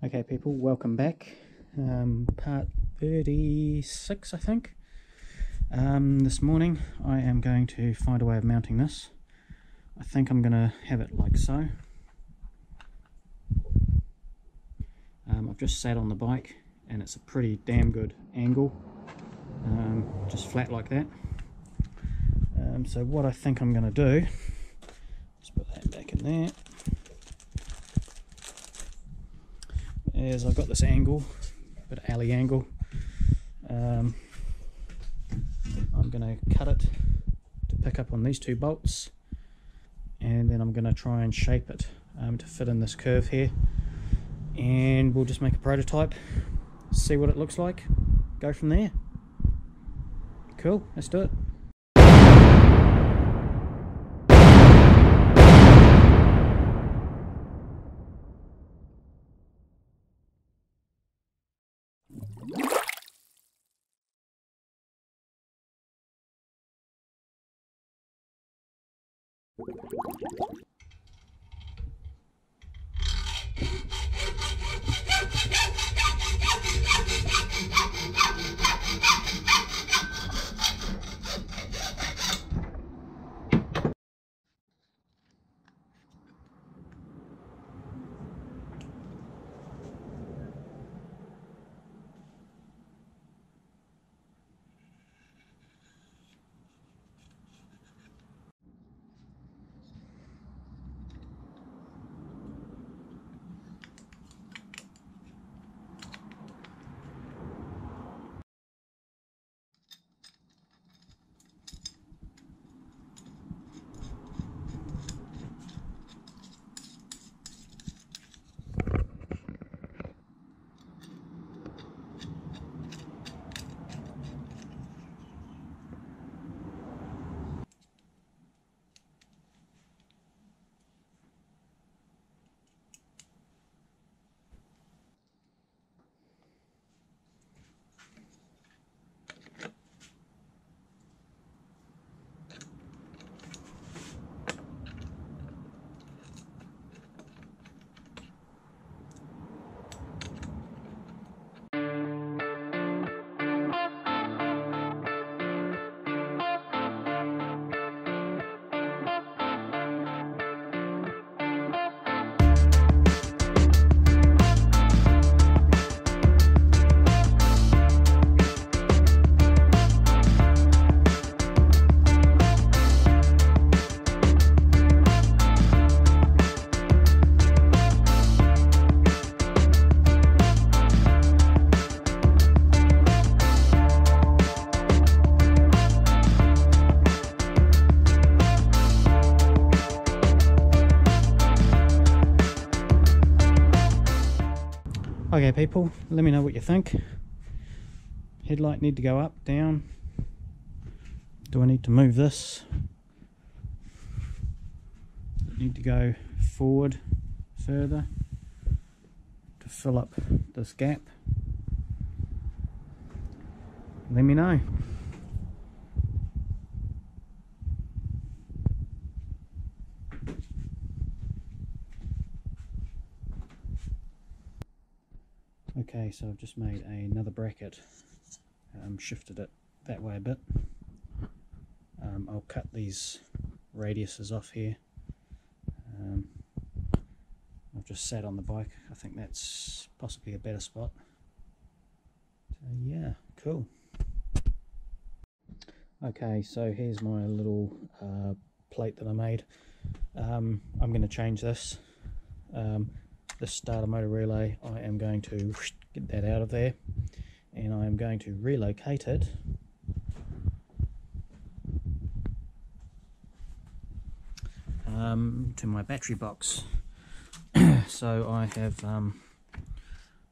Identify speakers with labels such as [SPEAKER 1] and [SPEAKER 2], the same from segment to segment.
[SPEAKER 1] Okay people, welcome back. Part 36 I think. This morning I am going to find a way of mounting this. I think I'm going to have it like so. I've just sat on the bike and it's a pretty damn good angle, just flat like that. So what I think I'm going to do, just put that back in there, is I've got this angle, a bit of alley angle. I'm going to cut it to pick up on these two bolts, and then I'm going to try and shape it to fit in this curve here, and we'll just make a prototype, see what it looks like, go from there. Cool, let's do it. Okay people, let me know what you think. Headlight need to go up, down? Do I need to move this? Need to go forward further to fill up this gap? Let me know. Okay, so I've just made another bracket, shifted it that way a bit. I'll cut these radiuses off here. I've just sat on the bike, I think that's possibly a better spot. So yeah, cool. Okay, so here's my little plate that I made. I'm going to change this. This starter motor relay, I am going to get that out of there, and I am going to relocate it to my battery box. So I have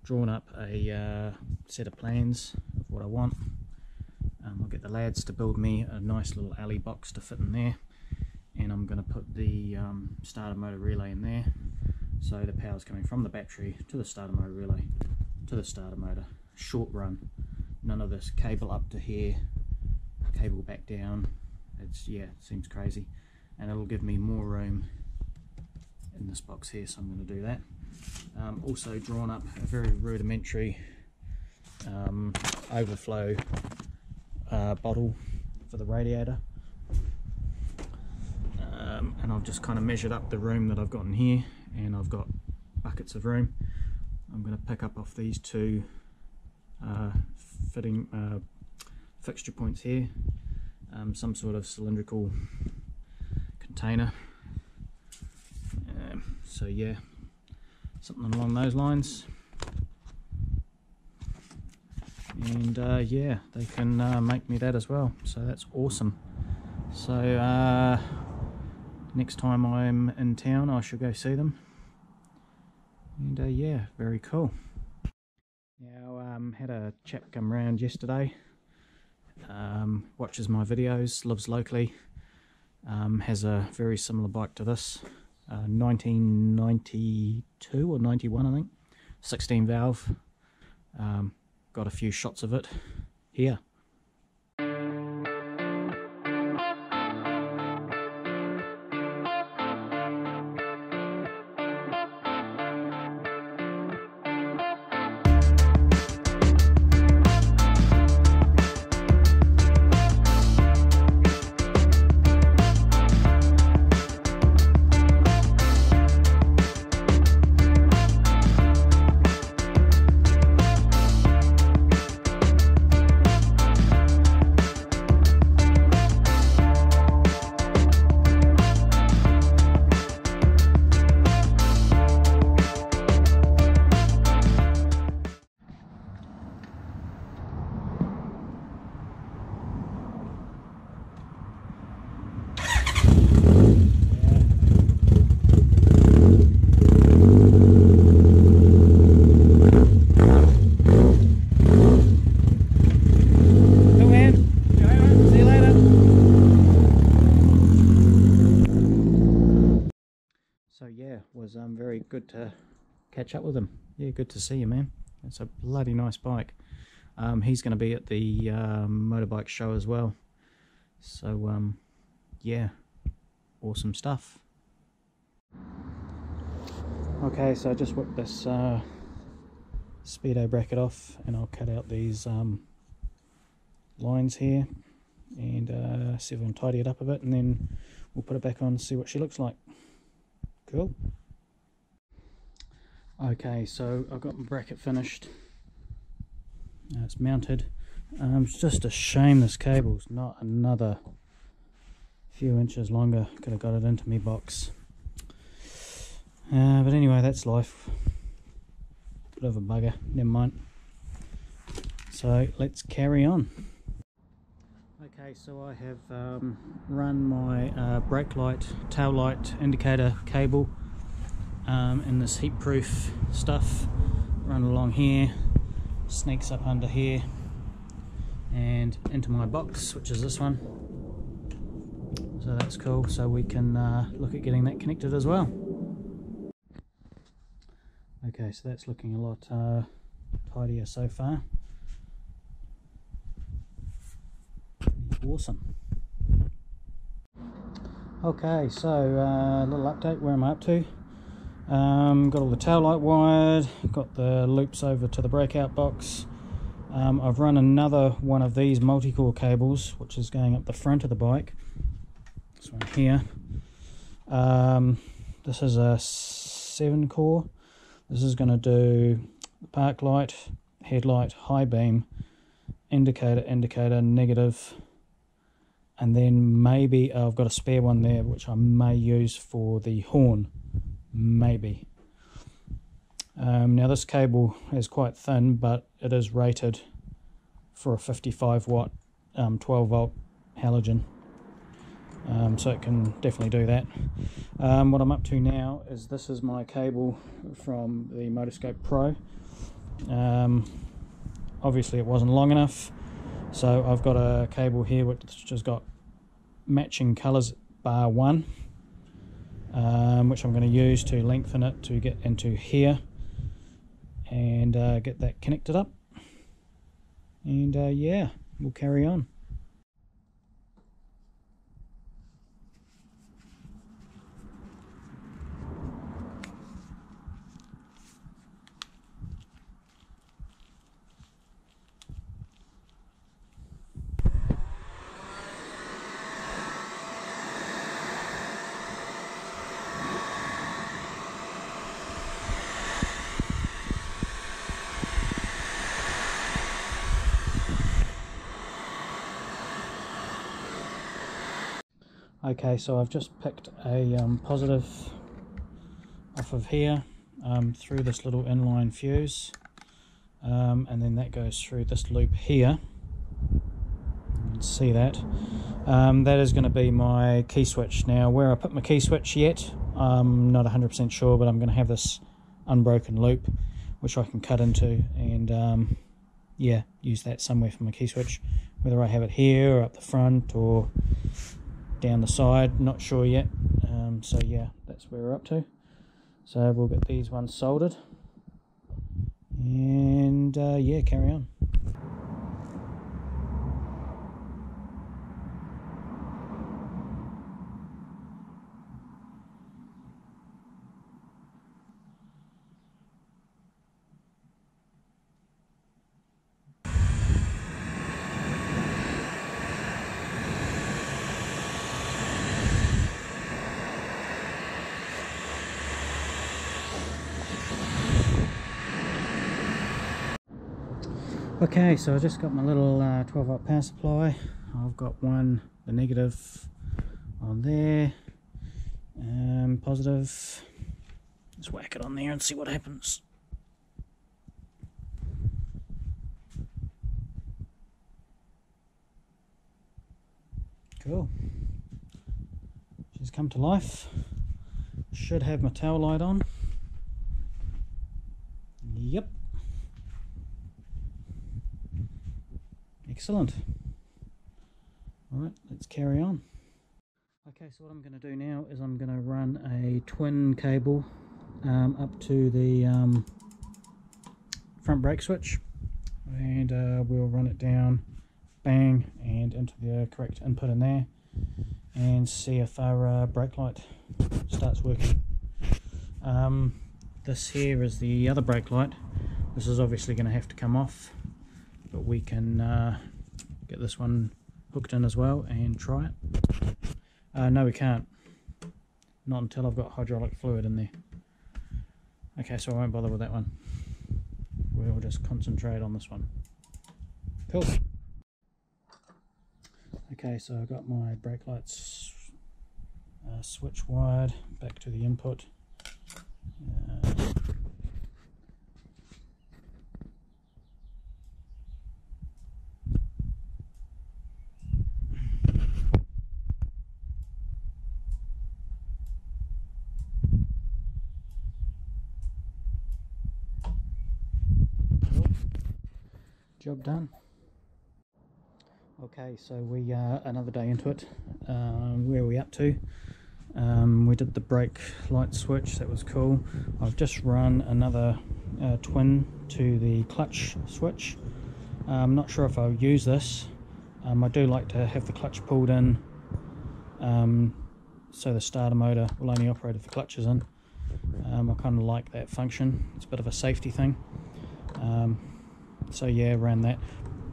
[SPEAKER 1] drawn up a set of plans of what I want. I'll get the lads to build me a nice little alley box to fit in there, and I'm going to put the starter motor relay in there. So the power's coming from the battery to the starter motor relay to the starter motor. Short run, none of this cable up to here, cable back down. It's, yeah, it seems crazy, and it'll give me more room in this box here, so I'm going to do that. Also drawn up a very rudimentary overflow bottle for the radiator, and I've just kind of measured up the room that I've got in here, and I've got buckets of room. I'm going to pick up off these two fixture points here, some sort of cylindrical container. So yeah, something along those lines. And yeah, they can make me that as well, so that's awesome. So next time I'm in town I shall go see them, and yeah, very cool. Now had a chap come round yesterday, watches my videos, lives locally, has a very similar bike to this, 1992 or 91 I think, 16 valve. Got a few shots of it here. So yeah, was very good to catch up with him. Yeah, good to see you, man. It's a bloody nice bike. He's going to be at the motorbike show as well. So yeah, awesome stuff. Okay, so I just whipped this speedo bracket off, and I'll cut out these lines here and see if I can tidy it up a bit, and then we'll put it back on and see what she looks like. Cool. Okay, so I've got my bracket finished. It's mounted. It's just a shame this cable's not another few inches longer. Could have got it into me box. But anyway, that's life. Bit of a bugger. Never mind. So let's carry on. Okay, so I have run my brake light, tail light indicator cable in this heat proof stuff, run along here, sneaks up under here and into my box, which is this one. So that's cool, so we can look at getting that connected as well. Okay, so that's looking a lot tidier so far. Awesome. Okay, so a little update. Where am I up to? Got all the tail light wired, got the loops over to the breakout box. I've run another one of these multi-core cables, which is going up the front of the bike. This one here. This is a 7-core. This is going to do the park light, headlight, high beam, indicator, negative. And then maybe I've got a spare one there which I may use for the horn, maybe. Now this cable is quite thin, but it is rated for a 55 watt 12 volt halogen, so it can definitely do that. What I'm up to now is, this is my cable from the Motoscope Pro. Obviously it wasn't long enough, so I've got a cable here which has got matching colours bar 1, which I'm going to use to lengthen it to get into here and get that connected up, and yeah, we'll carry on. Okay, so I've just picked a positive off of here through this little inline fuse, and then that goes through this loop here. You can see that. That is going to be my key switch. Now, where I put my key switch yet, I'm not 100% sure, but I'm going to have this unbroken loop which I can cut into and yeah, use that somewhere for my key switch, whether I have it here or up the front or down the side, not sure yet. So yeah, that's where we're up to. So we'll get these ones soldered and yeah, carry on. Okay, so I just got my little 12 volt power supply. I've got the negative on there, positive. Let's whack it on there and see what happens. Cool. She's come to life. Should have my tail light on. Yep. Excellent. Alright, let's carry on. Okay, so what I'm going to do now is I'm going to run a twin cable up to the front brake switch, and we'll run it down, bang, and into the correct input in there, and see if our brake light starts working. This here is the other brake light. This is obviously going to have to come off, but we can get this one hooked in as well and try it. No, we can't. Not until I've got hydraulic fluid in there. Okay, so I won't bother with that one. We'll just concentrate on this one. Cool. Okay, so I've got my brake lights switch wired back to the input. Job done. Okay, so we are another day into it. Where are we up to? We did the brake light switch, that was cool. I've just run another twin to the clutch switch. I'm not sure if I'll use this. I do like to have the clutch pulled in, so the starter motor will only operate if the clutch is in. I kind of like that function. It's a bit of a safety thing. So yeah, ran that.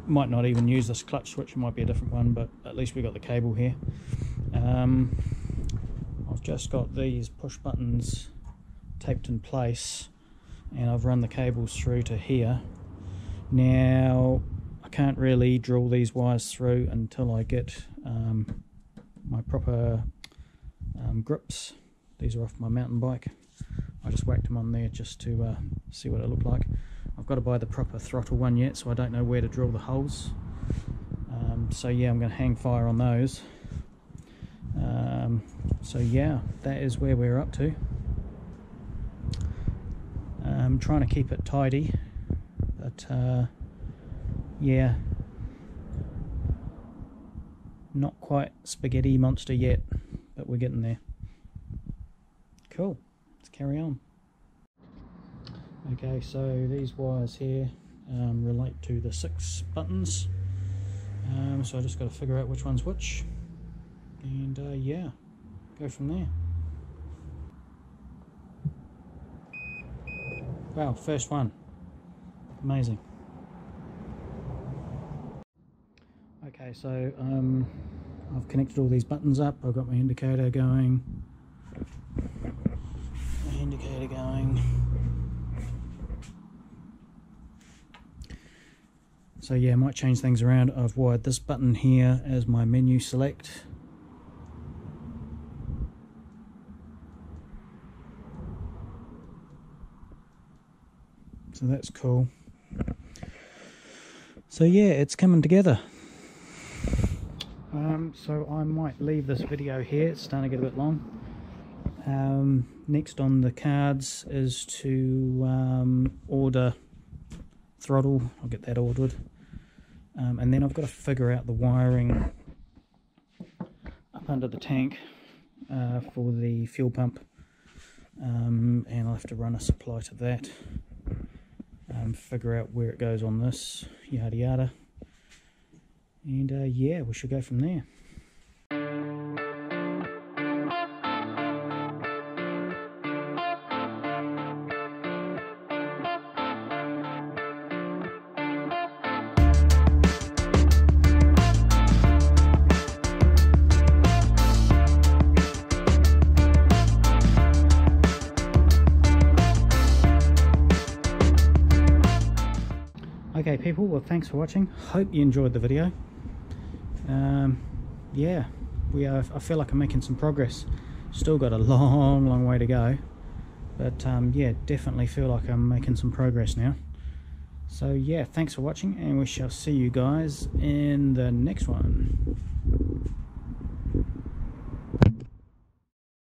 [SPEAKER 1] Might not even use this clutch switch, it might be a different one, but at least we got the cable here. I've just got these push buttons taped in place, and I've run the cables through to here. Now I can't really drill these wires through until I get my proper grips. These are off my mountain bike. I just whacked them on there just to see what it looked like. I've got to buy the proper throttle one yet, so I don't know where to drill the holes. So yeah, I'm going to hang fire on those. So yeah, that is where we're up to. I'm trying to keep it tidy, but yeah, not quite spaghetti monster yet, but we're getting there. Cool, let's carry on. Okay, so these wires here relate to the 6 buttons, so I just got to figure out which one's which, and yeah, go from there. Wow, first one, amazing. Okay, so I've connected all these buttons up. I've got my indicator going, So yeah, I might change things around. I've wired this button here as my menu select. so that's cool. So yeah, it's coming together. So I might leave this video here, it's starting to get a bit long. Next on the cards is to order throttle. I'll get that ordered, and then I've got to figure out the wiring up under the tank for the fuel pump, and I'll have to run a supply to that, figure out where it goes on this, yada yada, and yeah, we should go from there. Okay people, well thanks for watching, hope you enjoyed the video. Yeah, I feel like I'm making some progress, still got a long way to go, but yeah, definitely feel like I'm making some progress now. So yeah, thanks for watching, and we shall see you guys in the next one.